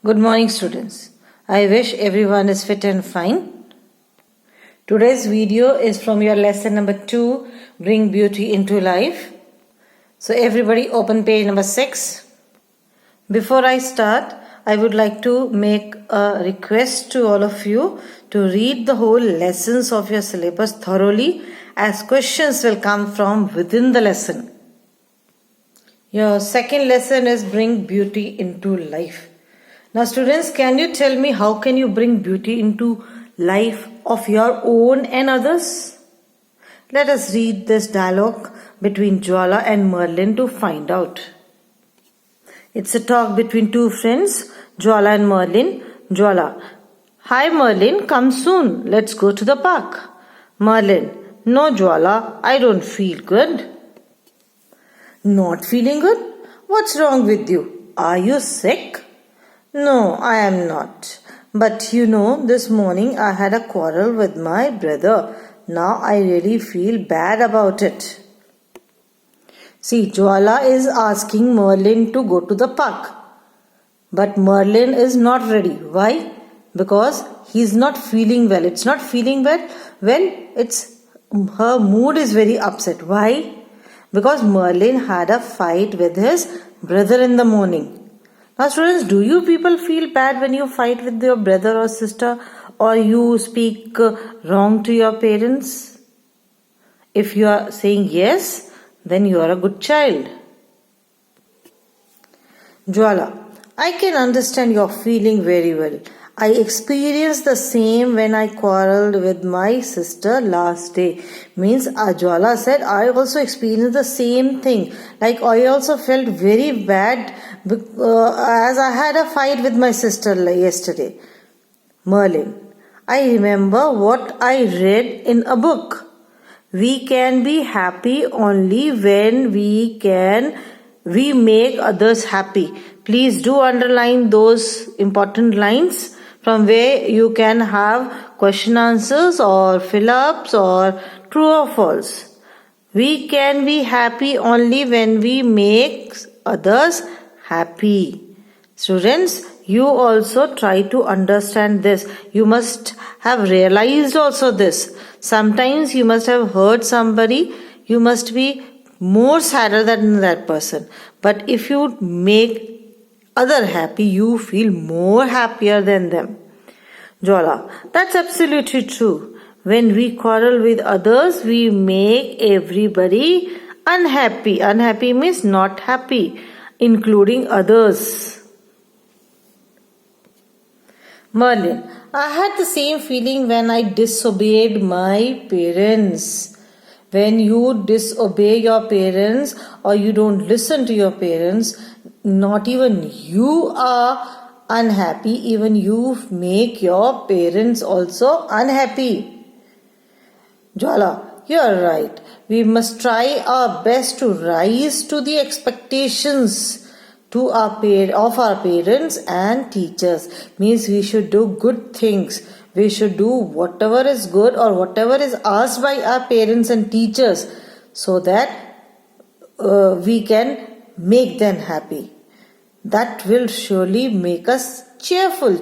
Good morning, students. I wish everyone is fit and fine. Today's video is from your lesson number 2, Bring Beauty into Life. So everybody open page number 6. Before I start, I would like to make a request to all of you to read the whole lessons of your syllabus thoroughly, as questions will come from within the lesson. Your second lesson is Bring Beauty into Life. Now students, can you tell me how can you bring beauty into life of your own and others? Let us read this dialogue between Jwala and Merlin to find out. It's a talk between two friends, Jwala and Merlin. Jwala: Hi Merlin, come soon. Let's go to the park. Merlin: No Jwala, I don't feel good. Not feeling good? What's wrong with you? Are you sick? No, I am not. But you know, this morning I had a quarrel with my brother. Now I really feel bad about it. See, Jwala is asking Merlin to go to the park. But Merlin is not ready. Why? Because he is not feeling well. It's not feeling well. Her mood is very upset. Why? Because Merlin had a fight with his brother in the morning. Now students, do you people feel bad when you fight with your brother or sister, or you speak wrong to your parents? If you are saying yes, then you are a good child. Jwala: I can understand your feeling very well. I experienced the same when I quarreled with my sister last day. Means Jwala said, I also experienced the same thing. Like I also felt very bad as I had a fight with my sister yesterday. Merlin: I remember what I read in a book. We can be happy only when we make others happy. Please do underline those important lines from where you can have question answers or fill-ups or true or false. We can be happy only when we make others happy. Students, you also try to understand this. You must have realized also this. Sometimes you must have heard somebody, you must be more sadder than that person. But if you make other happy, you feel more happier than them. Jwala: That's absolutely true. When we quarrel with others, we make everybody unhappy. Unhappy means not happy, including others. Merlin: I had the same feeling when I disobeyed my parents. When you disobey your parents or you don't listen to your parents, not even you are unhappy, even you make your parents also unhappy. Jwala: You are right. We must try our best to rise to the expectations of our parents and teachers. Means we should do good things. We should do whatever is good or whatever is asked by our parents and teachers, so that we can make them happy. That will surely make us cheerful,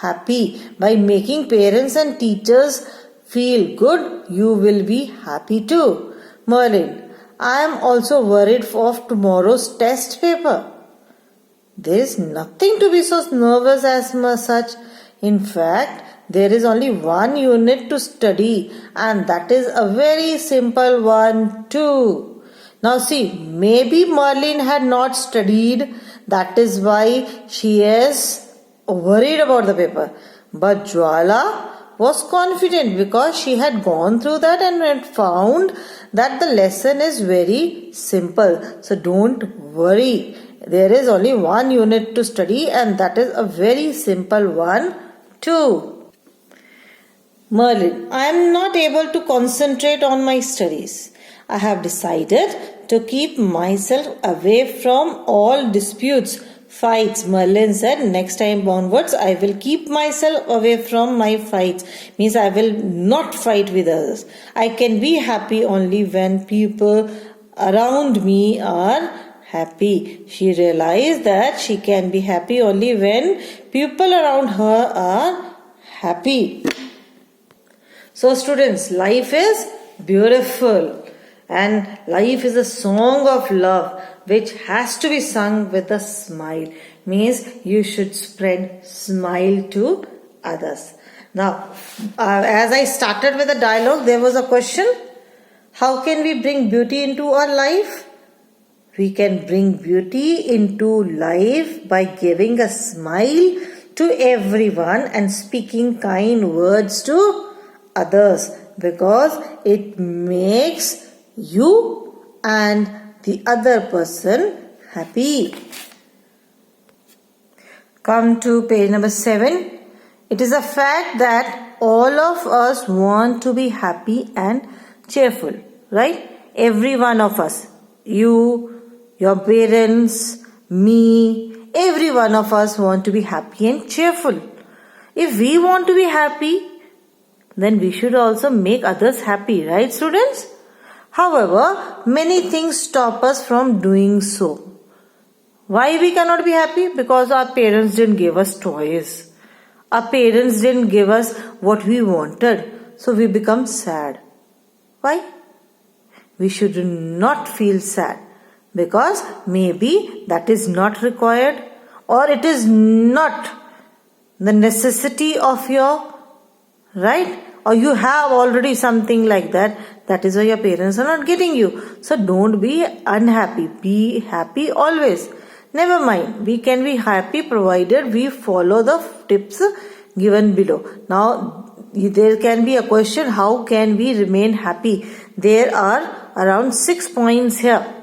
happy. By making parents and teachers feel good, you will be happy too. Merlin: I am also worried of tomorrow's test paper. There is nothing to be so nervous as such. In fact, there is only one unit to study, and that is a very simple one too. Now see, maybe Merlin had not studied, that is why she is worried about the paper. But Jwala was confident because she had gone through that and had found that the lesson is very simple. So don't worry. There is only one unit to study, and that is a very simple one too. Merlin: I am not able to concentrate on my studies. I have decided to keep myself away from all disputes, fights. Merlin said, next time onwards I will keep myself away from my fights. Means I will not fight with others. I can be happy only when people around me are happy. She realized that she can be happy only when people around her are happy. So students, life is beautiful and life is a song of love which has to be sung with a smile. Means you should spread smile to others. Now, as I started with the dialogue, there was a question. How can we bring beauty into our life? We can bring beauty into life by giving a smile to everyone and speaking kind words to others, because it makes you and the other person happy. Come to page number 7. It is a fact that all of us want to be happy and cheerful, right? Every one of us. You, your parents, me, every one of us want to be happy and cheerful. If we want to be happy, then we should also make others happy, right students? However, many things stop us from doing so. Why we cannot be happy? Because our parents didn't give us toys. Our parents didn't give us what we wanted. So we become sad. Why? We should not feel sad. Because maybe that is not required, or it is not the necessity of your, right? Or you have already something like that. That is why your parents are not getting you. So don't be unhappy. Be happy always. Never mind. We can be happy provided we follow the tips given below. Now, there can be a question, how can we remain happy? There are around 6 points here.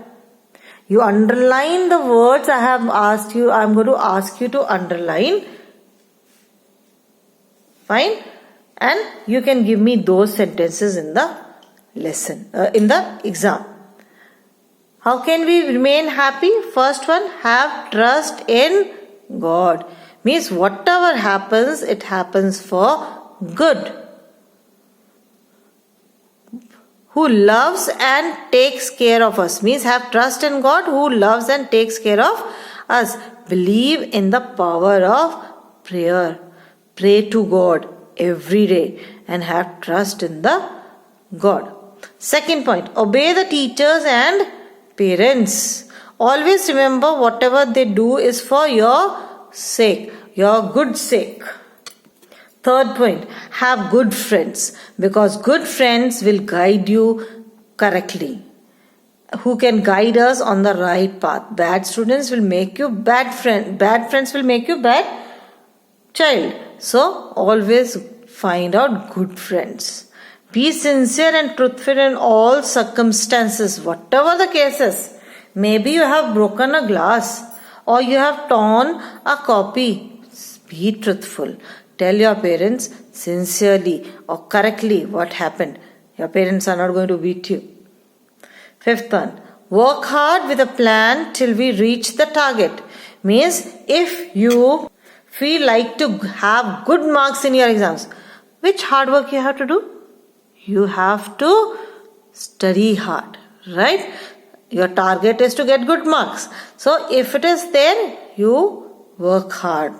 You underline the words I have asked you. I am going to ask you to underline. Fine? And you can give me those sentences in the lesson, in the exam. How can we remain happy? First one, have trust in God. Means whatever happens, it happens for good. Who loves and takes care of us. Means have trust in God who loves and takes care of us. Believe in the power of prayer. Pray to God every day and have trust in the God. Second point, obey the teachers and parents. Always remember whatever they do is for your sake, your good sake. Third point, have good friends, because good friends will guide you correctly. Who can guide us on the right path. Bad students will make you bad friend. Bad friends will make you bad child. So always find out good friends. Be sincere and truthful in all circumstances, whatever the cases. Maybe you have broken a glass or you have torn a copy. Be truthful. Tell your parents sincerely or correctly what happened. Your parents are not going to beat you. Fifth one, work hard with a plan till we reach the target. Means if you feel like to have good marks in your exams, which hard work you have to do? You have to study hard, right? Your target is to get good marks. So if it is there, you work hard.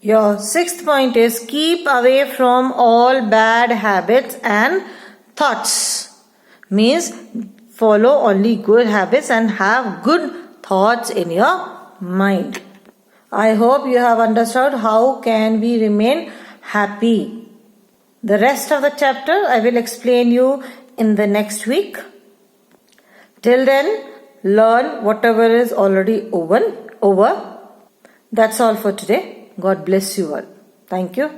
Your sixth point is keep away from all bad habits and thoughts. Means follow only good habits and have good thoughts in your mind. I hope you have understood how can we remain happy. The rest of the chapter I will explain you in the next week. Till then, learn whatever is already over. That's all for today. God bless you all. Thank you.